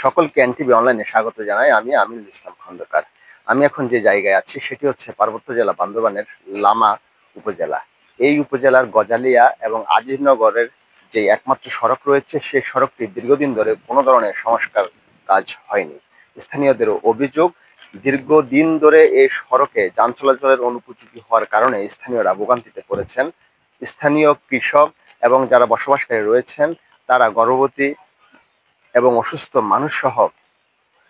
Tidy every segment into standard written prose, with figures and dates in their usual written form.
সকলকে এনটিভি অনলাইনে স্বাগত জানাই। আমি আমিনুল ইসলাম খন্দকার। আমি এখন যে জায়গায় আছি সেটি হচ্ছে পার্বত্য জেলা বান্দরবানের লামা উপজেলা। এই উপজেলার গজালিয়া এবং আজিজনগরের যে একমাত্র সড়ক রয়েছে সেই সড়কটি দীর্ঘদিন ধরে কোনো ধরনের সংস্কার কাজ হয়নি। স্থানীয়দের অভিযোগ, দীর্ঘদিন ধরে এই সড়কে যান চলাচলের অনুপযোগী হওয়ার কারণে স্থানীয়রা ভোগান্তিতে পড়েছেন। স্থানীয় কৃষক এবং যারা বসবাসকারী রয়েছেন তারা গর্ভবতী এবং অসুস্থ মানুষ সহ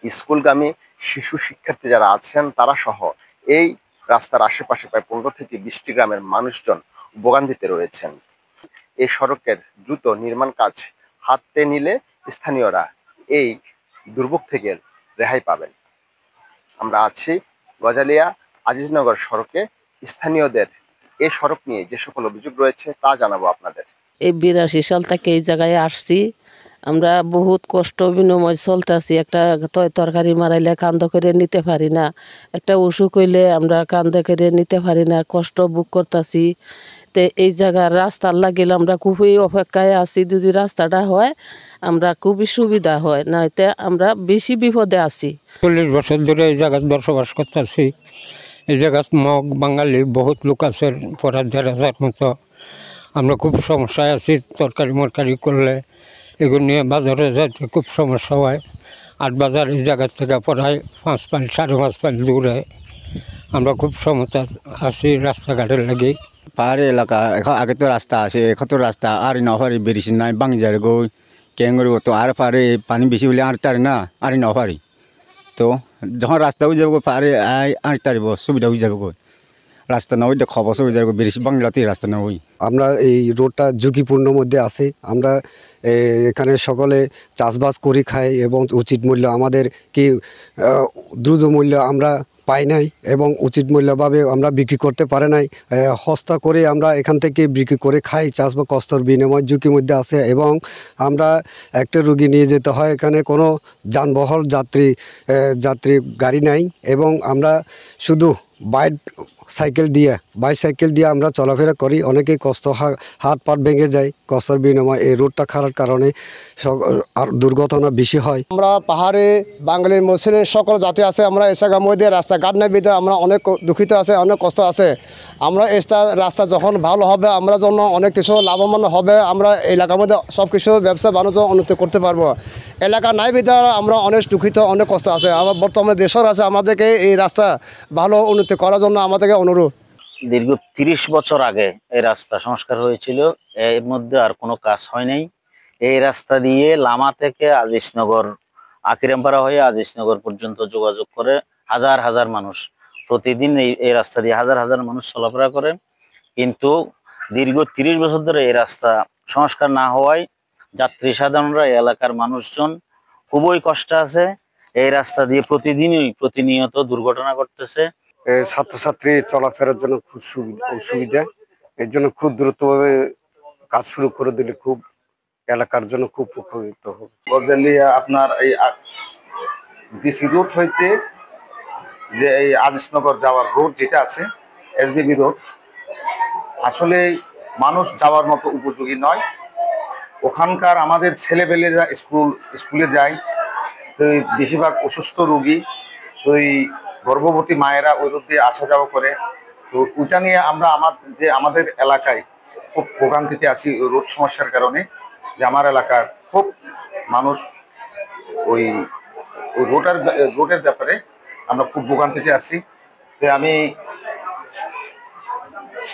স্কুলগামী শিশু শিক্ষার্থী যারা আছেন তারা সহ এই রাস্তার আশেপাশে প্রায় 15 থেকে 20টি গ্রামের মানুষজন ভোগান্তিতে রয়েছেন। এই সড়কের দ্রুত নির্মাণ কাজ হাতে নিলে স্থানীয়রা এই দুর্ভোগ থেকে রেহাই পাবেন। আমরা আছি গজালিয়া আজিজনগর সড়কে। স্থানীয়দের এই সড়ক নিয়ে যে সকল অভিযোগ রয়েছে তা জানাবো আপনাদের। এই 82 সাল থেকে এই জায়গায় আসছি। আমরা বহুত কষ্ট বিনিময় চলতেছি। একটা তরকারি মারাইলে কান্দ করে নিতে পারি না, একটা অসুখ হইলে আমরা কান্দ করে নিতে পারি না, কষ্ট বুক করতেছি। তো এই জায়গার রাস্তার লাগিলে আমরা খুবই অপেক্ষায় আছি। যদি রাস্তাটা হয় আমরা খুবই সুবিধা হয়, নয়তো আমরা বেশি বিপদে আছি। 40 বছর ধরে এই জায়গায় বসবাস করতেছি। এই জায়গায় মগ বাঙালি বহুত লোক আছে, প্রায় 1,500 মতো। আমরা খুব সমস্যায় আছি। তরকারি মরকারি করলে এগুলো নিয়ে বাজারে যাইতে খুব সমস্যা হয়। 8 বাজার এই জায়গার থেকে প্রায় 5 মাইল 5.5 মাইল দূরে। আমরা খুব সমস্যা আছি রাস্তাঘাটের লাগে। পাহাড়ি এলাকা এখন আগে তো রাস্তা আছে, এখন তো রাস্তা আর নপারি বেরিয়েছি নাই বাঙি যায় গো কেন করবো তো আর পারে পানি বেশি হলে আর তারি না আর নপারি তো যখন রাস্তা হয়ে যাবো পাহাড়ে আর তারিব সুবিধা হয়ে যাবে গো। রাস্তা না হইলে খবর হয়ে যাবে বেরিয়েছি বাংলাতে রাস্তা না হই। আমরা এই রোডটা ঝুঁকিপূর্ণ মধ্যে আছে। আমরা এখানে সকলে চাষবাস করি খাই এবং উচিত মূল্য আমাদের কি দ্রুত মূল্য আমরা পাই নাই এবং উচিত মূল্যভাবে আমরা বিক্রি করতে পারে নাই। হস্তা করে আমরা এখান থেকে বিক্রি করে খাই। চাষ বা কষ্টর বিনিময় ঝুঁকির মধ্যে আছে এবং আমরা একটা রুগী নিয়ে যেতে হয়, এখানে কোনো যানবাহন যাত্রী গাড়ি নাই এবং আমরা শুধু বাইসাইকেল দিয়ে আমরা চলাফেরা করি। অনেকেই কষ্ট হাত পাট ভেঙে যায় কষ্টের বিনিময়। এই রোডটা খারাপ কারণে আর দুর্ঘটনা বেশি হয়। আমরা পাহাড়ে বাঙালি মুসলিম সকল জাতি আছে। আমরা এলাকার মধ্যে রাস্তাঘাট নাই বিধে আমরা অনেক দুঃখিত আছে, অনেক কষ্ট আছে। আমরা রাস্তা যখন ভালো হবে আমরা জন্য অনেক কিছু লাভবান হবে। আমরা এলাকার মধ্যে সব কিছু ব্যবসা বাণিজ্য উন্নতি করতে পারবো। এলাকা নাই বিধে আমরা অনেক দুঃখিত, অনেক কষ্ট আছে। আমার বর্তমানে দেশের আছে আমাদেরকে এই রাস্তা ভালো উন্নতি করার জন্য আমাদেরকে অনুরোধ। দীর্ঘ 30 বছর আগে এই রাস্তা সংস্কার হয়েছিল, এর মধ্যে আর কোনো কাজ হয় নাই। এই রাস্তা দিয়ে লামা থেকে আজিজনগর আকিরামপাড়া হয়ে আজিজনগর পর্যন্ত যোগাযোগ করে হাজার হাজার মানুষ প্রতিদিন এই রাস্তা দিয়ে হাজার হাজার মানুষ চলাফেরা করে। কিন্তু দীর্ঘ 30 বছর ধরে এই রাস্তা সংস্কার না হওয়ায় যাত্রী সাধারণরা এলাকার মানুষজন খুবই কষ্ট আছে। এই রাস্তা দিয়ে প্রতিনিয়ত দুর্ঘটনা ঘটতেছে। ছাত্রছাত্রী চলাফেরার জন্য খুব সুবিধা। এর জন্য খুব দ্রুতভাবে কাজ শুরু করে দিলে খুব এলাকার জন্য খুব উপকৃত হবে। গজালিয়া আপনার এই ডিসি রোড হইতে যে এই আজিজনগর যাওয়ার রোড যেটা আছে এসবিবি রোড, আসলে মানুষ যাওয়ার মতো উপযোগী নয়। ওখানকার আমাদের ছেলেপেলেরা স্কুলে যায়, তো বেশিরভাগ অসুস্থ রোগী, তো গর্ভবতী মায়েরা ওই রোড দিয়ে আসা যাওয়া করে। তো ওইটা নিয়ে আমরা আমাদের এলাকায় খুব ভোগান্তিতে আছি রোড সমস্যার কারণে। যে আমার এলাকার খুব মানুষ ওই রোডের ব্যাপারে আমরা খুব ভোগান্তিতে আছি। তো আমি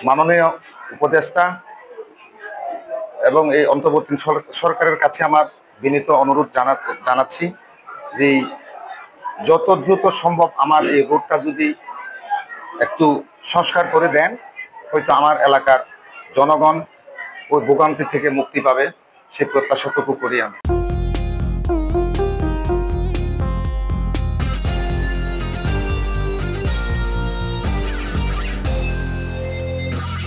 মাননীয় উপদেষ্টা এবং এই অন্তর্বর্তী সরকারের কাছে আমার বিনীত অনুরোধ জানাচ্ছি যে যত দ্রুত সম্ভব আমার এই রোডটা যদি একটু সংস্কার করে দেন, হয়তো আমার এলাকার জনগণ ওই ভোগান্তি থেকে মুক্তি পাবে, সেই প্রত্যাশাটুকু করি আমি।